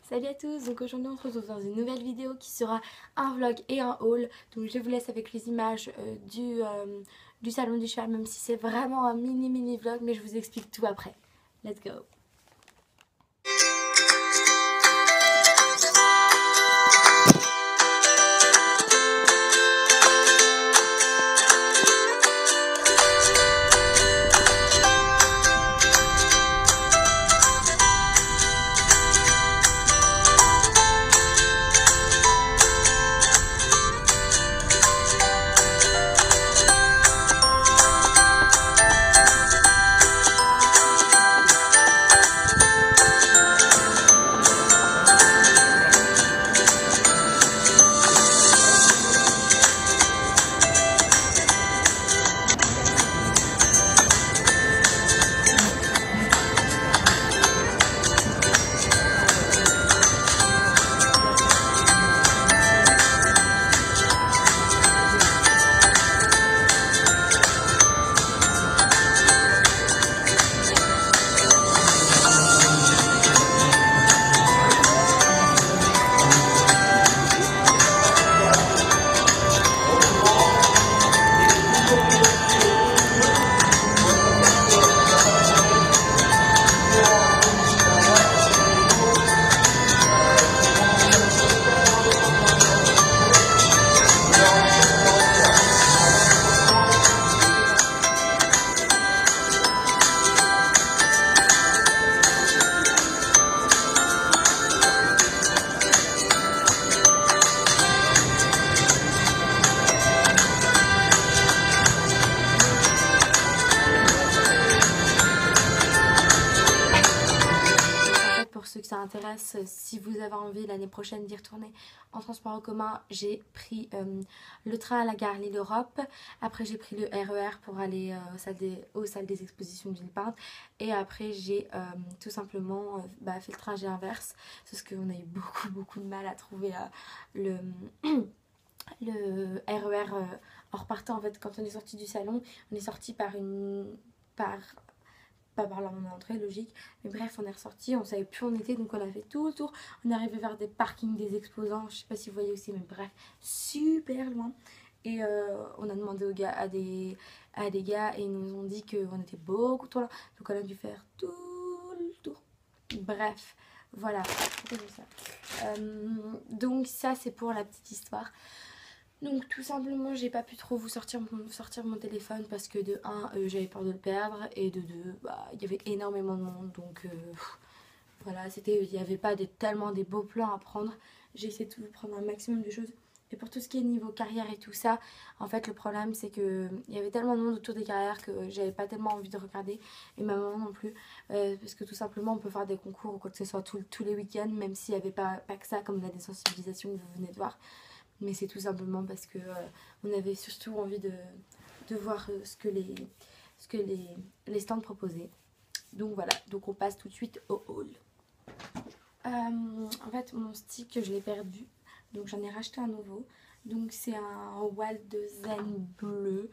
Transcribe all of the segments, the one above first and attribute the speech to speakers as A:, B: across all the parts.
A: Salut à tous, donc aujourd'hui on se retrouve dans une nouvelle vidéo qui sera un vlog et un haul. Donc je vous laisse avec les images du salon du cheval, même si c'est vraiment un mini vlog, mais je vous explique tout après. Let's go! Pour ceux que ça intéresse, si vous avez envie l'année prochaine d'y retourner en transport en commun, j'ai pris le train à la gare Lille Europe. Après j'ai pris le RER pour aller aux salles des expositions de Villepinte. Et après j'ai tout simplement fait le trajet inverse. Parce qu'on a eu beaucoup de mal à trouver le RER en repartant. En fait, quand on est sorti du salon, on est sorti pas par là on est entré, logique, mais bref on est ressorti, on savait plus où on était, donc on a fait tout le tour, on est arrivé vers des parkings des exposants, je sais pas si vous voyez aussi, mais bref, super loin. Et on a demandé aux gars, à des gars, et ils nous ont dit qu'on était beaucoup trop loin, donc on a dû faire tout le tour. Bref, voilà, donc ça c'est pour la petite histoire. Donc tout simplement j'ai pas pu trop vous sortir mon téléphone parce que de 1 j'avais peur de le perdre, et de 2 il y avait énormément de monde, donc voilà, il n'y avait pas tellement des beaux plans à prendre. J'ai essayé de vous prendre un maximum de choses. Et pour tout ce qui est niveau carrière et tout ça, en fait le problème c'est que il y avait tellement de monde autour des carrières que j'avais pas tellement envie de regarder, et ma maman non plus, parce que tout simplement on peut faire des concours ou quoi que ce soit tous les week-ends, même s'il n'y avait pas que ça comme la désensibilisation que vous venez de voir. Mais c'est tout simplement parce que on avait surtout envie de voir ce que les stands proposaient. Donc voilà, donc on passe tout de suite au haul. En fait mon stick je l'ai perdu, donc j'en ai racheté un nouveau. Donc c'est un Waldezen bleu.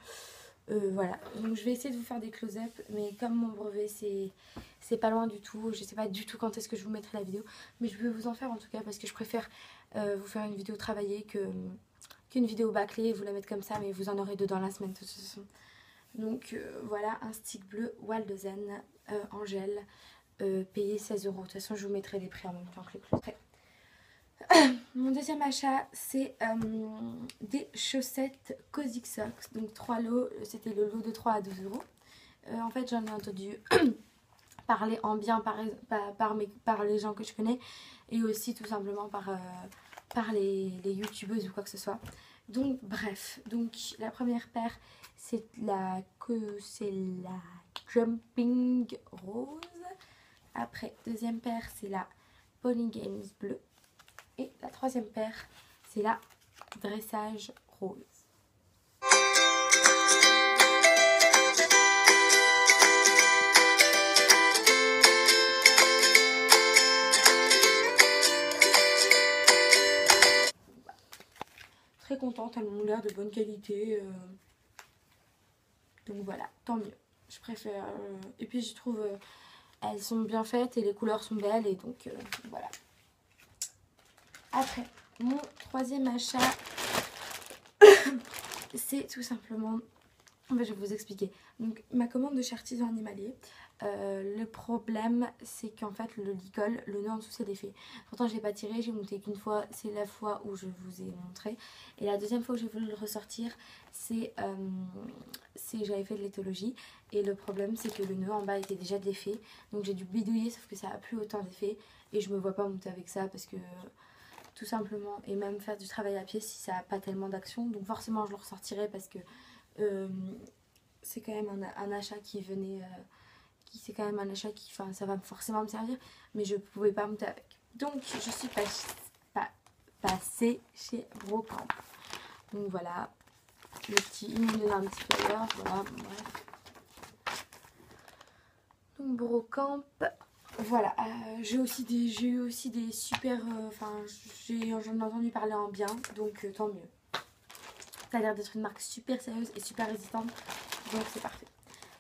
A: Voilà, donc je vais essayer de vous faire des close-up, mais comme mon brevet c'est pas loin du tout, je sais pas du tout quand est-ce que je vous mettrai la vidéo, mais je vais vous en faire en tout cas parce que je préfère vous faire une vidéo travaillée qu'une vidéo bâclée et vous la mettre comme ça, mais vous en aurez deux dans la semaine de toute façon. Donc voilà, un stick bleu Waldezen en gel, payé 16 €. De toute façon je vous mettrai les prix en même temps que les close-up. Mon deuxième achat c'est des chaussettes Cozy Socks, donc 3 lots, c'était le lot de 3 à 12 €. En fait j'en ai entendu parler en bien par les gens que je connais, et aussi tout simplement par les youtubeuses ou quoi que ce soit. Donc bref, donc la première paire c'est la Jumping rose. Après deuxième paire c'est la Pony Games bleu. Et la troisième paire, c'est la Dressage rose. Très contente, elles m'ont l'air de bonne qualité. Donc voilà, tant mieux. Je préfère. Et puis je trouve elles sont bien faites et les couleurs sont belles, et donc voilà. Après, mon troisième achat, c'est tout simplement... je vais vous expliquer. Donc, ma commande de chez Artisan Animalier, le problème, c'est qu'en fait, le licol, le nœud en dessous, c'est défait. Pourtant, je l'ai pas tiré, j'ai monté qu'une fois. C'est la fois où je vous ai montré. Et la deuxième fois où j'ai voulu le ressortir, c'est j'avais fait de l'éthologie. Et le problème, c'est que le nœud en bas était déjà défait. Donc, j'ai dû bidouiller, sauf que ça a plus autant d'effet. Et je me vois pas monter avec ça parce que... tout simplement, et même faire du travail à pied si ça n'a pas tellement d'action. Donc forcément je le ressortirai parce que c'est quand même un achat qui venait, c'est quand même un achat qui, enfin ça va forcément me servir, mais je ne pouvais pas monter avec. Donc je suis passée chez Brocamp. Donc voilà, le petit, il me donne un petit flyer, voilà, bon, bref. Donc Brocamp. Voilà, j'ai eu aussi des super... Enfin, j'en ai entendu parler en bien, donc tant mieux. Ça a l'air d'être une marque super sérieuse et super résistante, donc c'est parfait.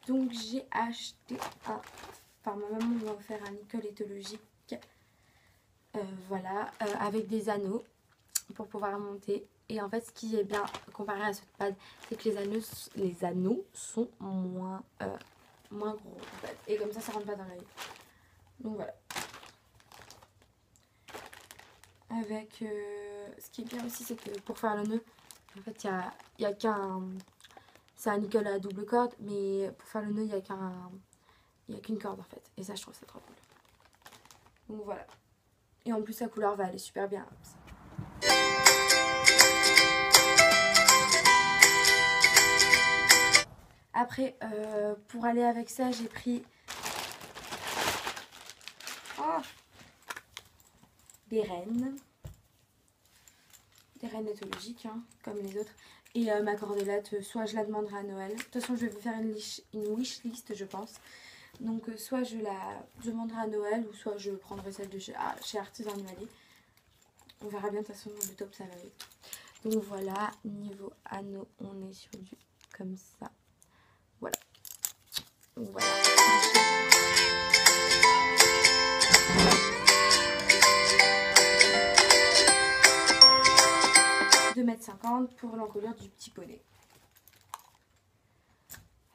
A: Donc j'ai acheté un... Enfin, ma maman m'a offert un licol éthologique, voilà, avec des anneaux pour pouvoir monter. Et en fait, ce qui est bien comparé à ce pad, c'est que les anneaux sont moins gros, en fait. Et comme ça rentre pas dans l'œil. Donc voilà. Avec ce qui est bien aussi, c'est que pour faire le nœud, en fait il y a qu'un, c'est un nickel à double corde, mais pour faire le nœud il y a qu'une corde en fait, et ça je trouve ça trop cool. Donc voilà, et en plus la couleur va aller super bien comme ça. Après pour aller avec ça, j'ai pris des rennes éthologiques, hein, comme les autres. Et ma cordelette, soit je la demanderai à Noël. De toute façon, je vais vous faire une wish list, je pense. Donc, soit je la demanderai à Noël, ou soit je prendrai celle de chez Artisan Animalier. On verra bien, de toute façon, le top, ça va avec. Donc, voilà. Niveau anneau, on est sur du comme ça. Voilà. Donc, voilà. 2,50 m pour l'encolure du petit poney.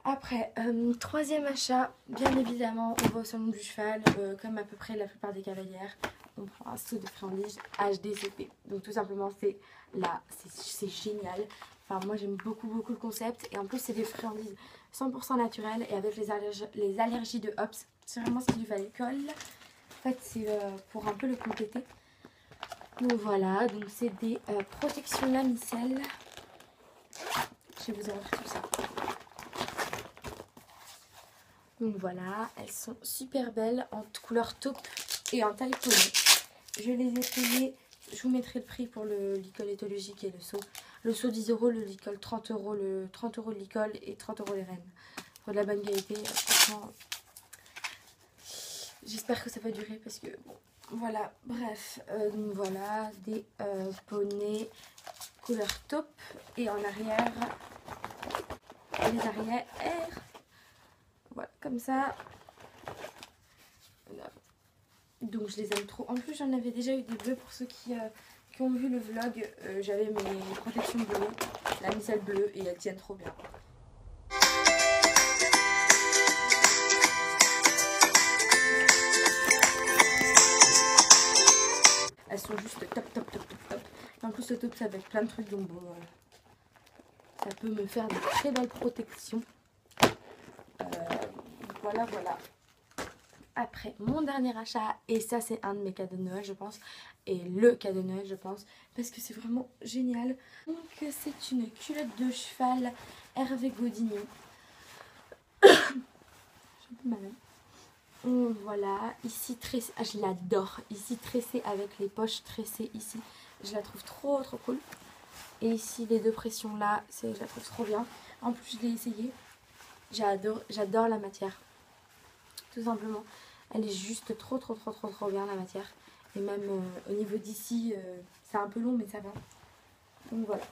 A: Après, troisième achat, bien évidemment, on va au salon du cheval, comme à peu près la plupart des cavalières. On prend un seau de friandises HDCP. Donc tout simplement, c'est génial. Enfin, moi j'aime beaucoup le concept. Et en plus, c'est des friandises 100% naturelles et avec les allergies de Hobbs. C'est vraiment ce qu'il lui fallait. Colle. En fait, c'est pour un peu le compléter. Donc voilà, donc c'est des protections lamicelles. Je vais vous ouvrir tout ça. Donc voilà, elles sont super belles en couleur taupe et en taille poney. Je les ai payées, je vous mettrai le prix pour le licol éthologique et le seau. Le seau 10 €, le licol 30 €, le 30 € le licol et 30 € les rennes. Pour de la bonne qualité, franchement, j'espère que ça va durer parce que bon, voilà, bref. Donc voilà, des poneys couleur taupe et en arrière, les arrières. Voilà, comme ça. Donc je les aime trop. En plus j'en avais déjà eu des bleus pour ceux qui ont vu le vlog. J'avais mes protections bleues, la micelle bleue, et elles tiennent trop bien. Elles sont juste top. En plus le top ça va avec plein de trucs, donc bon, ça peut me faire de très belles protections. Voilà. Après, mon dernier achat, et ça c'est un de mes cadeaux de Noël je pense, et le cadeau de Noël je pense, parce que c'est vraiment génial. Donc c'est une culotte de cheval Hervé Godinho. J'ai un peu mal. Voilà, ici tressée, je l'adore, ici tressée avec les poches tressées ici, je la trouve trop cool. Et ici les deux pressions là, je la trouve trop bien. En plus je l'ai essayé, j'adore la matière. Tout simplement, elle est juste trop bien la matière. Et même au niveau d'ici, c'est un peu long mais ça va. Donc voilà.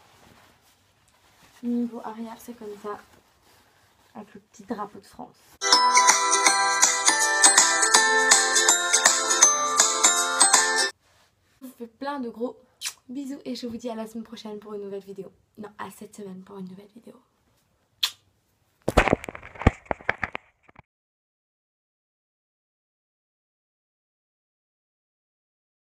A: Niveau arrière c'est comme ça, avec le petit drapeau de France. fais plein de gros bisous et je vous dis à la semaine prochaine pour une nouvelle vidéo. Non, à cette semaine pour une nouvelle vidéo.